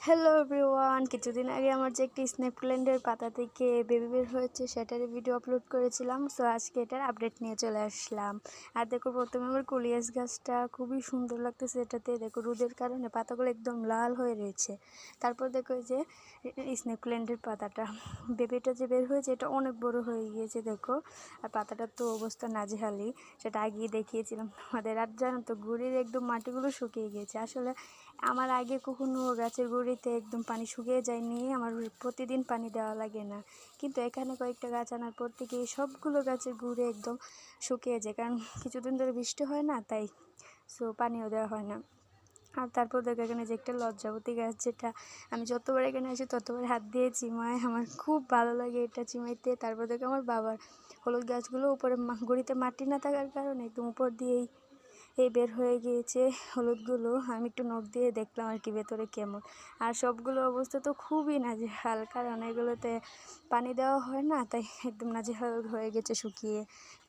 Hello everyone, কিছুদিন আগে আমার যে একটি স্নেক প্ল্যান্টের পাতা থেকে বেবি বের হয়েছে সেটারই ভিডিও আপলোড করেছিলাম। সো আজকে এটার আপডেট নিয়ে চলে আসলাম। আর দেখো, প্রথমে আমার কলিয়াস গাছটা খুবই সুন্দর লাগতেছে। এটাতে দেখো রোদের কারণে পাতাগুলো একদম লাল হয়ে রয়েছে। তারপর দেখো এই যে স্নেক প্ল্যান্টের পাতাটা বেবিটা যে বের হয়েছে এটা অনেক বড় হয়ে গিয়েছে দেখো। আর পাতাটার তো অবস্থা নাজেহালি, সেটা আগেই দেখিয়েছিলাম তোমাদের। আর জানো তো, গুড়ির একদম মাটিগুলো শুকিয়ে গিয়েছে। আসলে আমার আগে কখনো গাছের গুঁড়িতে একদম পানি শুকিয়ে যায়নি, আমার প্রতিদিন পানি দেওয়া লাগে না। কিন্তু এখানে কয়েকটা গাছ আনার পর থেকে সবগুলো গাছের গুঁড়ে একদম শুকিয়ে যায়, কারণ কিছুদিন ধরে বৃষ্টি হয় না, তাই সো পানিও দেওয়া হয় না। আর তারপর দেখো এখানে যে একটা লজ্জাবতী গাছ, যেটা আমি যতবার এখানে আসি ততবার হাত দিয়ে চিমাই, আমার খুব ভালো লাগে এটা চিমাইতে। তারপর দেখো আমার বাবার হলুদ গাছগুলো উপরে গুঁড়িতে মাটি না থাকার কারণে একদম উপর দিয়েই বের হয়ে গিয়েছে হলুদগুলো। আমি একটু নখ দিয়ে দেখলাম আর কি ভেতরে কেমন। আর সবগুলো অবস্থা তো খুবই নাজেহাল, কারণ এগুলোতে পানি দেওয়া হয় না, তাই একদম নাজেহাল হয়ে গেছে শুকিয়ে।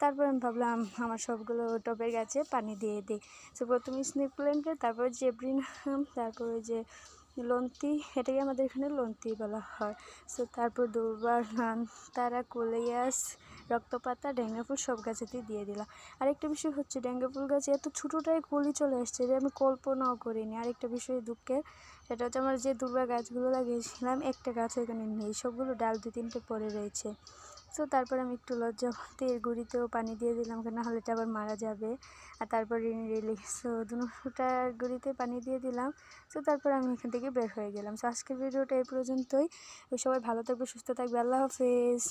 তারপর আমি ভাবলাম আমার সবগুলো টবের গাছে পানি দিয়ে দিই। তো প্রথমে স্নেক প্ল্যান্টে, তারপর জেব্রিনাম, তারপরে যে লন্তি, এটাকে আমাদের এখানে লন্তি বলা হয়। সো তারপর দুর্বার, তারা, কোলিয়াস, রক্তপাতা, ডেঙ্গা ফুল সব গাছেতেই দিয়ে দিলাম। আরেকটা বিষয় হচ্ছে, ডেঙ্গা ফুল গাছে এত ছোটোটাই কলি চলে আসছে যে আমি কল্পনাও করিনি। আরেকটা বিষয় দুঃখের, সেটা হচ্ছে আমার যে দুর্বা গাছগুলো লাগিয়েছিলাম একটা গাছও এখানে নেই, সবগুলো ডাল 2-3টে পড়ে রয়েছে। সো তারপর আমি একটু লজ্জাবতীর গুঁড়িতেও পানি দিয়ে দিলাম, না হলে এটা আবার মারা যাবে। আর তারপর রিলিক্স, সো দুটার গুঁড়িতে পানি দিয়ে দিলাম। সো তারপর আমি এখান থেকে বের হয়ে গেলাম। সো আজকের ভিডিওটা এই পর্যন্তই। সবাই ভালো থাকবে, সুস্থ থাকবে, আল্লাহ হাফেজ।